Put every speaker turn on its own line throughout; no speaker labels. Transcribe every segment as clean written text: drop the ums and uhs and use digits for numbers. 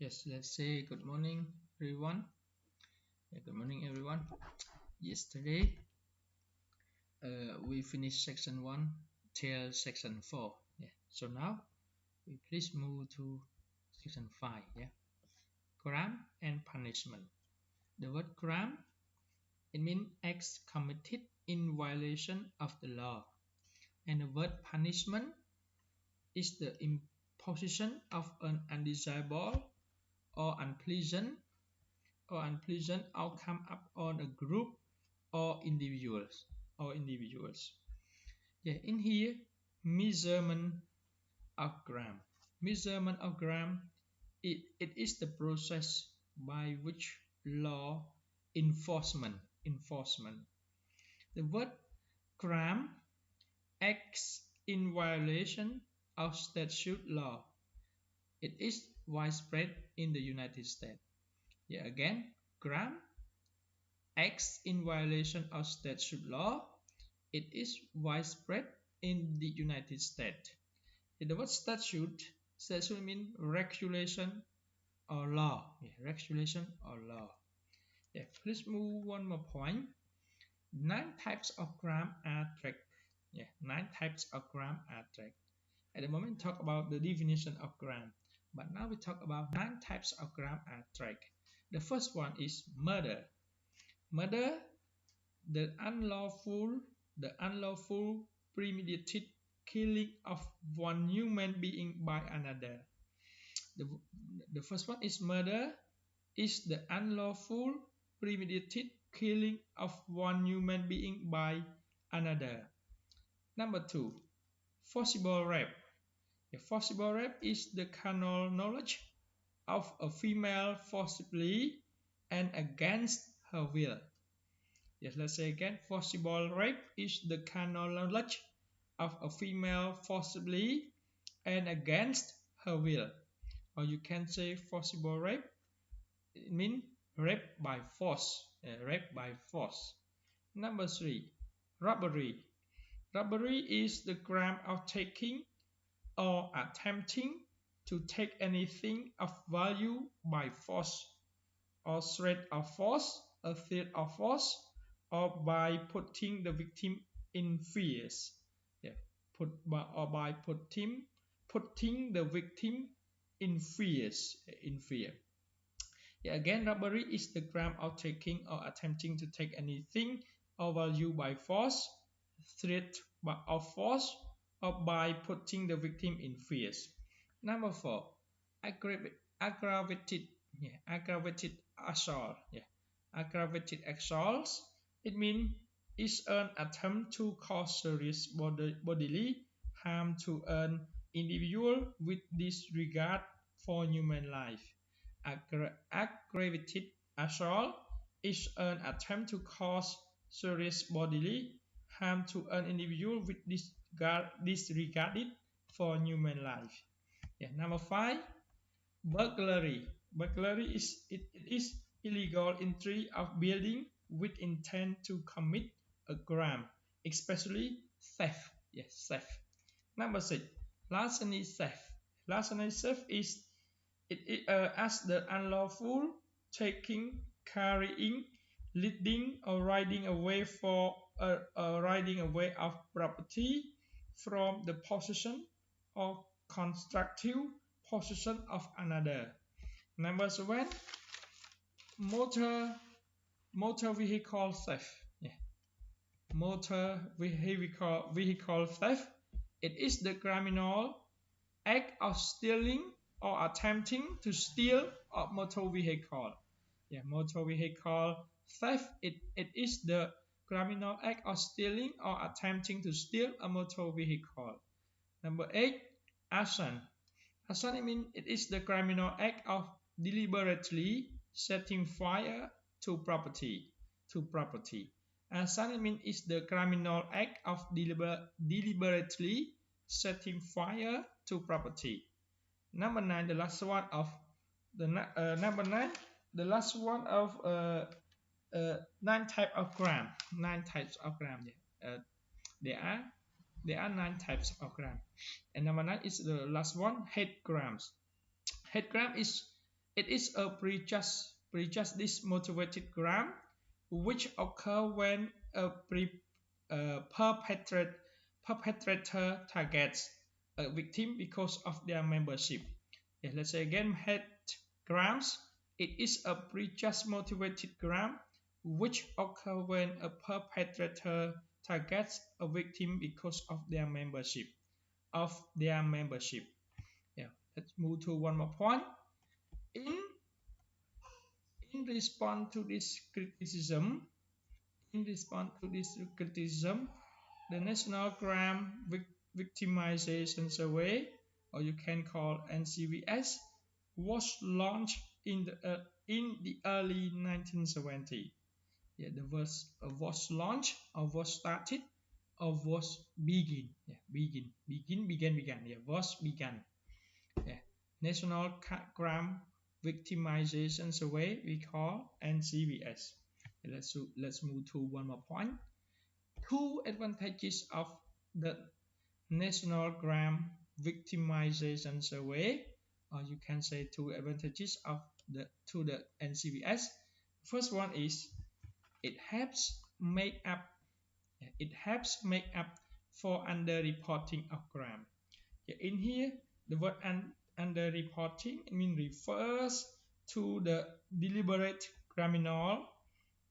Yes, let's say good morning, everyone. Good morning, everyone. Yesterday, we finished section 1 till section 4. Yeah. So now, we please move to section 5. Yeah. Crime and punishment. The word crime, it means acts committed in violation of the law. And the word punishment is the imposition of an undesirable or unpleasant outcome upon a group or individuals. Yeah, in here, measurement of gram. Measurement of gram, it is the process by which law enforcement. The word gram acts in violation of statute law. It is widespread in the United States. Yeah, again, gram acts in violation of statute law. It is widespread in the United States. The word statute means regulation or law. Yeah, regulation or law. Yeah, please move one more point. 9 types of crime are tracked. Yeah, 9 types of crime are tracked. At the moment, we talk about the definition of crime, but now we talk about 9 types of crime are tracked. The first one is murder. Murder, the unlawful premeditated killing of one human being by another. The first one is murder, is the unlawful premeditated killing of one human being by another. Number 2, forcible rape. A forcible rape is the carnal knowledge of a female forcibly and against her will. Yes, let's say again, forcible rape is the carnal knowledge of a female forcibly and against her will. Or you can say forcible rape, it means rape by force. Rape by force. Number 3, robbery. Robbery is the crime of taking or attempting to take anything of value by force, or threat of force, a threat of force, or by putting the victim in fears. Yeah, or by putting the victim in fear. Yeah, again, robbery is the crime of taking or attempting to take anything of value by force, threat of force, or by putting the victim in fears. Number 4, aggravated assault. Yeah, aggravated assault. It means it's an attempt to cause serious bodily harm to an individual with disregard for human life. Aggravated assault is an attempt to cause serious bodily harm to an individual with disregarded for human life. Yeah, number 5, burglary. Burglary is illegal entry of building with intent to commit a crime, especially theft. Yes, theft. Number 6, larceny theft. Larceny theft is as the unlawful taking, carrying, leading, or riding away of property from the possession or constructive possession of another. Number 7, motor vehicle theft. Yeah. Motor vehicle theft. It is the criminal act of stealing or attempting to steal a motor vehicle. Yeah, motor vehicle theft. It is the criminal act of stealing or attempting to steal a motor vehicle. Number 8, arson. Arson means it is the criminal act of deliberately setting fire to property. Arson means it's the criminal act of deliberately setting fire to property. Number 9, the last one of the 9 types of crime. 9 types of crime. Yeah. There are 9 types of crime. And number 9 is the last one, hate crimes. Hate crime is It is a prejudice motivated crime which occur when a perpetrator targets a victim because of their membership. Yeah, let's say again, hate crimes. It is a prejudice motivated crime which occur when a perpetrator targets a victim because of their membership. Yeah, let's move to one more point. In in response to this criticism, in response to this criticism, the National Crime Victimization Survey, or you can call NCVS, was launched in the early 1970s. Yeah, the was launched or was started or was begin. Yeah, began. Yeah, was began. Yeah. National Crime Victimization Survey, we call NCVS. Let's move to one more point. Two advantages of the National Crime Victimization Survey, or you can say two advantages of the NCVS. First one is it helps make up for underreporting of crime. In here, the word underreporting refers to the deliberate criminal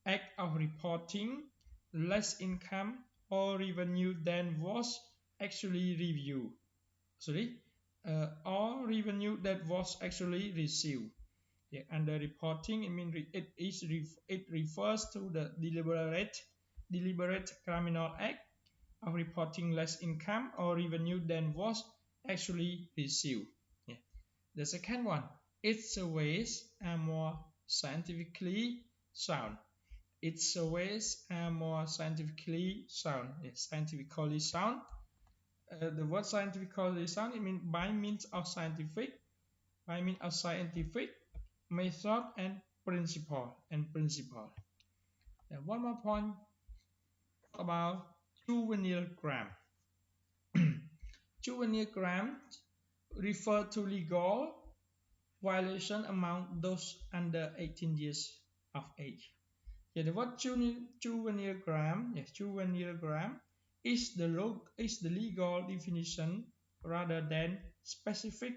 act of reporting less income or revenue than was actually reviewed. Or revenue that was actually received. Yeah, underreporting, it refers to the deliberate criminal act of reporting less income or revenue than was actually received. Yeah. The second one, its surveys are more scientifically sound. Its surveys are more scientifically sound. Yeah, scientifically sound. The word scientifically sound, it means by means of scientific method and principle. And one more point about juvenile crime. Juvenile crimes refer to legal violation among those under 18 years of age. Yeah, the word juvenile crime, yes, juvenile crime is the legal definition rather than specific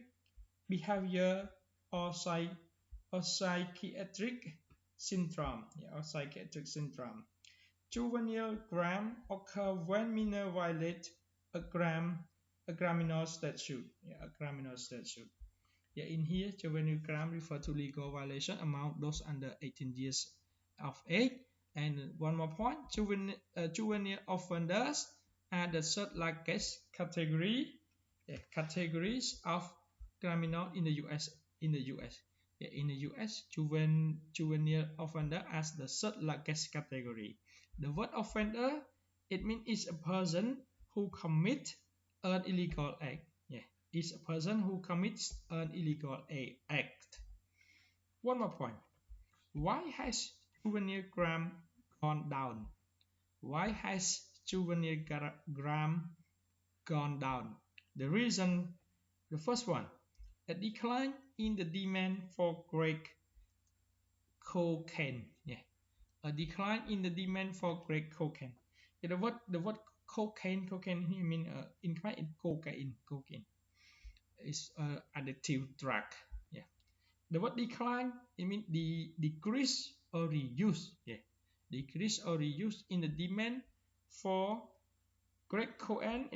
behavior or psychiatric syndrome. Yeah, or psychiatric syndrome. Juvenile crime occur when minor violate a criminal statute. Yeah, a criminal statute. Yeah, in here, juvenile crime refer to legal violation among those under 18 years of age. And one more point, juvenile offenders are the third largest categories of criminal in the U.S. Yeah, in the U.S., juvenile offender as the third largest category. The word offender, it means it's a person who commit an illegal act. Yeah, is a person who commits an illegal act. One more point. Why has juvenile crime gone down? Why has juvenile crime gone down? The first one, a decline in the demand for crack cocaine. Yeah, a decline in the demand for crack cocaine. Yeah, the word cocaine here mean in cocaine is addictive drug. Yeah, the word decline, it means the decrease or reduce. Yeah, decrease or reduce in the demand for crack cocaine.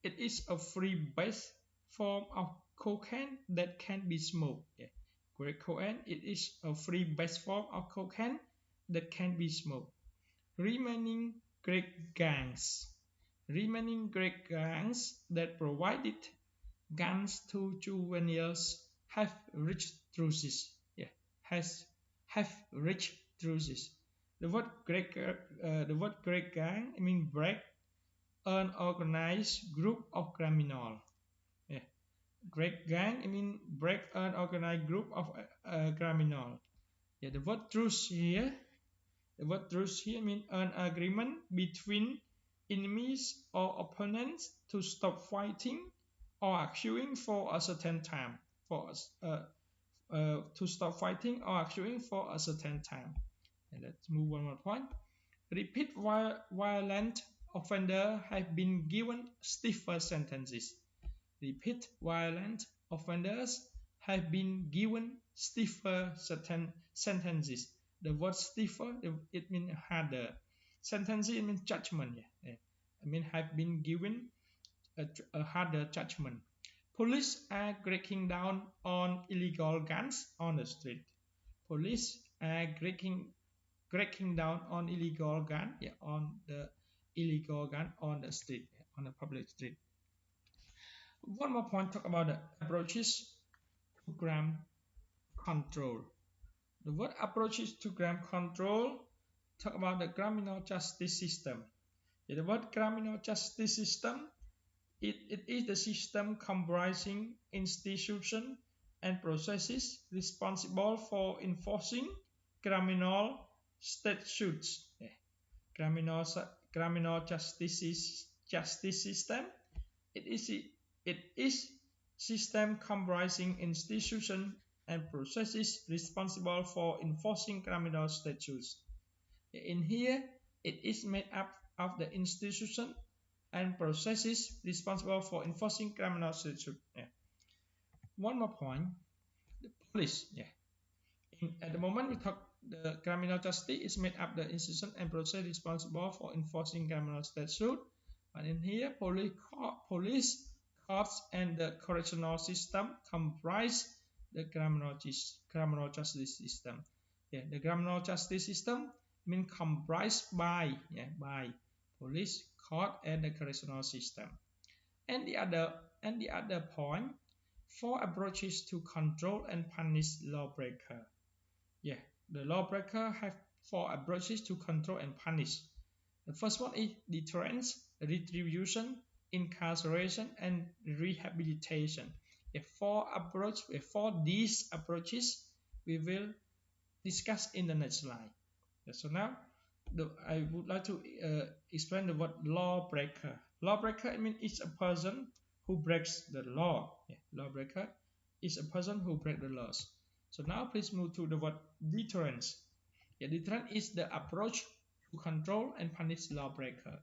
It is a free base form of cocaine that can be smoked. Yeah, crack cocaine, it is a free base form of cocaine that can be smoked. Remaining crack gangs that provided guns to juveniles have rich truces. Yeah, have rich truces. The word crack gang, break an organized group of criminal. Yeah, crack gang, break an organized group of criminal. Yeah, the word truce here means an agreement between enemies or opponents to stop fighting or arguing for a certain time. to stop fighting or arguing for a certain time. And let's move one more point. Repeat violent offenders have been given stiffer sentences. Repeat violent offenders have been given stiffer sentences. The word stiffer, it means harder. Sentences, it means judgment. Yeah. I mean, have been given a harder judgment. Police are cracking down on illegal guns on the street. Police are cracking down on illegal gun, on the illegal gun on the street, on the public street. One more point, talk about the approaches to crime control. The word approaches to crime control talk about the criminal justice system. The word criminal justice system, it is the system comprising institutions and processes responsible for enforcing criminal statutes. Criminal justice system, it is system comprising institutions and processes responsible for enforcing criminal statutes. In here, it is made up of the institution and processes responsible for enforcing criminal statutes. One more point, the police. At the moment we talk, the criminal justice is made up the institution and process responsible for enforcing criminal statute. But in here, police, courts, and the correctional system comprise the criminal justice system. The criminal justice system means comprised by police, court, and the correctional system. And the other point, 4 approaches to control and punish lawbreaker. The lawbreaker have 4 approaches to control and punish. The first one is deterrence, retribution, incarceration, and rehabilitation. For these approaches, we will discuss in the next slide. So now, I would like to explain the word lawbreaker. Lawbreaker, means it's a person who breaks the law. Lawbreaker is a person who breaks the laws. So now please move to the word deterrence. Deterrence is the approach to control and punish lawbreaker.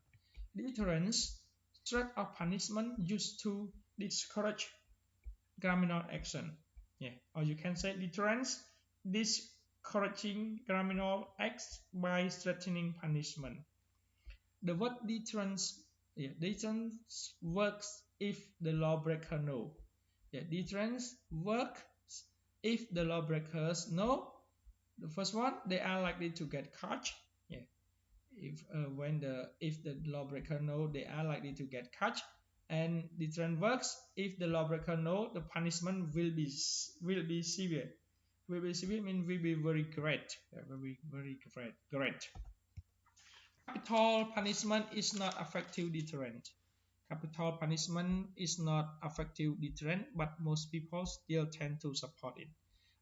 Deterrence, threat of punishment used to discourage criminal action. Or you can say deterrence, discouraging criminal acts by threatening punishment. The word deterrence, deterrence works if the lawbreaker knows. Deterrence works if the lawbreakers know. The first one, they are likely to get caught. If the lawbreaker know, they are likely to get caught. And deterrent works if the lawbreaker know the punishment will be severe. Will be severe means will be very great. Very great. Capital punishment is not effective deterrent. Capital punishment is not effective deterrent, but most people still tend to support it.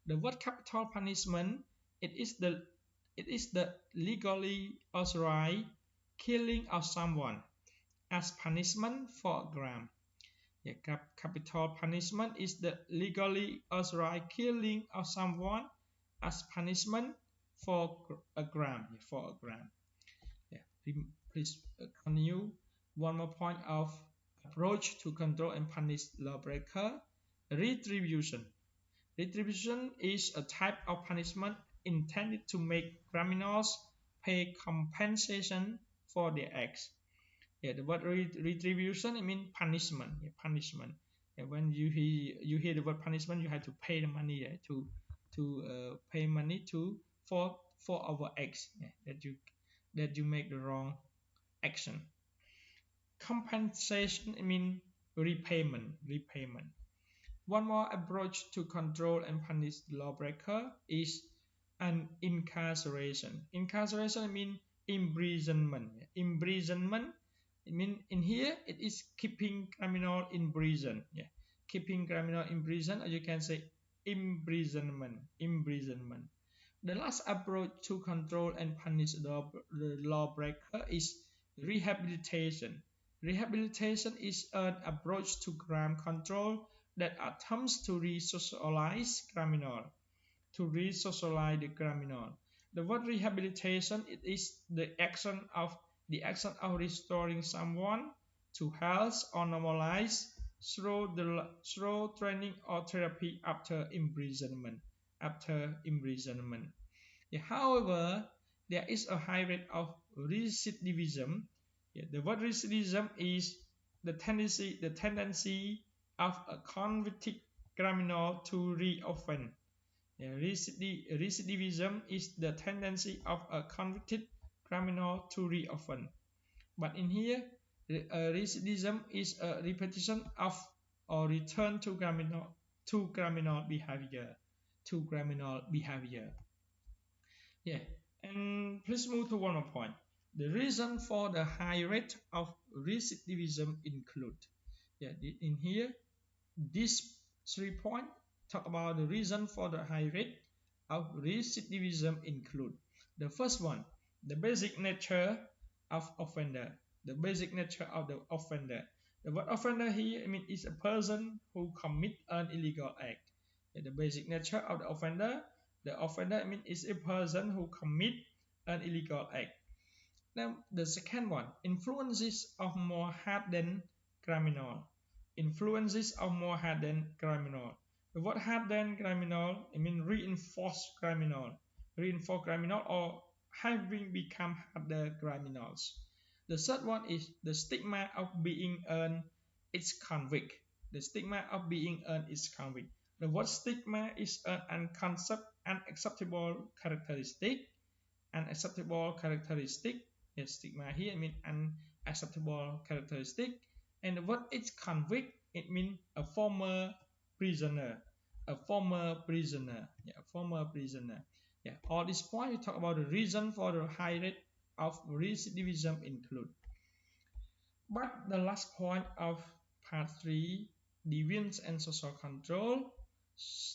The word capital punishment, it is the legally authorized killing of someone as punishment for a crime. Capital punishment is the legally authorized killing of someone as punishment for a crime. Please continue. One more point of approach to control and punish lawbreaker. Retribution. Retribution is a type of punishment intended to make criminals pay compensation for their acts. The word retribution, it means punishment. Punishment. When you hear the word punishment, you have to pay the money to pay money for our acts that you make the wrong action. Compensation, it means repayment. One more approach to control and punish lawbreaker is an incarceration. Incarceration means imprisonment. Imprisonment, it means in here it is keeping criminal in prison. Keeping criminal in prison, or you can say imprisonment. The last approach to control and punish the lawbreaker is rehabilitation. Rehabilitation is an approach to crime control that attempts to re-socialize criminal, to re-socialize the criminal. The word rehabilitation, it is the action of restoring someone to health or normalize through training or therapy after imprisonment. Yeah, however, there is a high rate of recidivism. Yeah, the word recidivism is the tendency of a convicted criminal to re-offend. Yeah, recidivism is the tendency of a convicted criminal to re-offend. But in here, recidivism is a repetition of or return to criminal behavior. Yeah, and please move to one more point. The reason for the high rate of recidivism include. Yeah, in here, these 3 points talk about the reason for the high rate of recidivism include. The first one, the basic nature of offender. The basic nature of the offender. The word offender here, I mean, is a person who commit an illegal act. The basic nature of the offender, I mean, is a person who commit an illegal act. Now, the second one, influences of more hardened criminal. Influences of more hardened criminal. The word hardened criminal, I mean reinforced criminal. Reinforced criminal or having become harder criminals. The third one is the stigma of being an ex-convict. The stigma of being an ex-convict. The word stigma is an unacceptable characteristic. Yes, stigma here, I mean unacceptable characteristic. And the word ex-convict, it means a former prisoner. Yeah, all this point we talk about the reason for the high rate of recidivism include. But the last point of part 3, deviance and social control,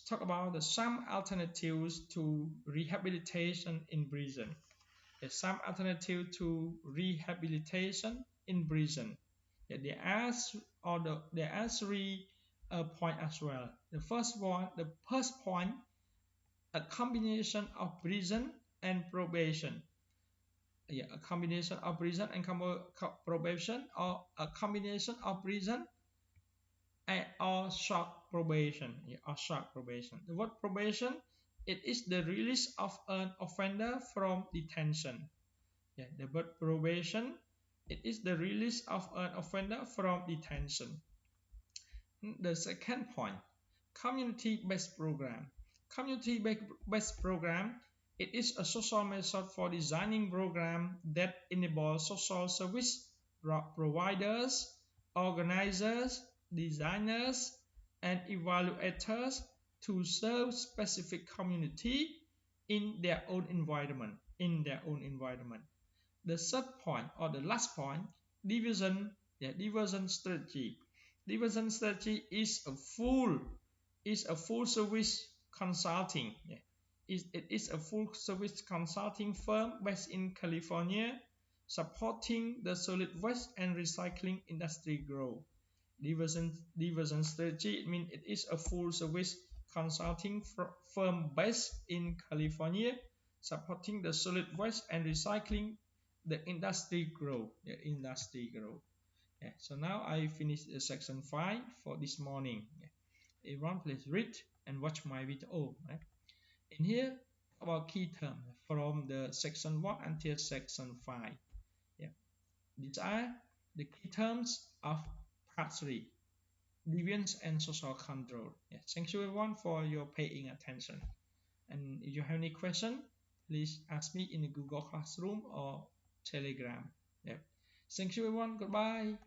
talk about some alternatives to rehabilitation in prison. There's some alternative to rehabilitation in prison. Yeah, there are 3 points as well. The first point, a combination of prison and probation. Yeah, a combination of prison and probation, or a combination of prison or short probation. Yeah, or short probation. The word probation, it is the release of an offender from detention. Yeah, the word probation, it is the release of an offender from detention. The second point, community-based program. Community-based program, it is a social method for designing program that enable social service providers, organizers, designers, and evaluators to serve specific community in their own environment. The third point or the last point, diversion strategy. Diversion strategy is a full service consulting. Yeah. It is a full service consulting firm based in California, supporting the solid waste and recycling industry growth. Diversion strategy, it means it is a full service consulting firm based in California, supporting the solid waste and recycling the industry growth. Yeah, so now I finished section 5 for this morning. Yeah. Everyone please read and watch my video. Right? In here about key terms from the section 1 until section 5. Yeah. These are the key terms of part 3, deviance and social control. Yeah. Thank you everyone for your paying attention. And if you have any question, please ask me in the Google Classroom or Telegram. Yeah. Thank you everyone. Goodbye.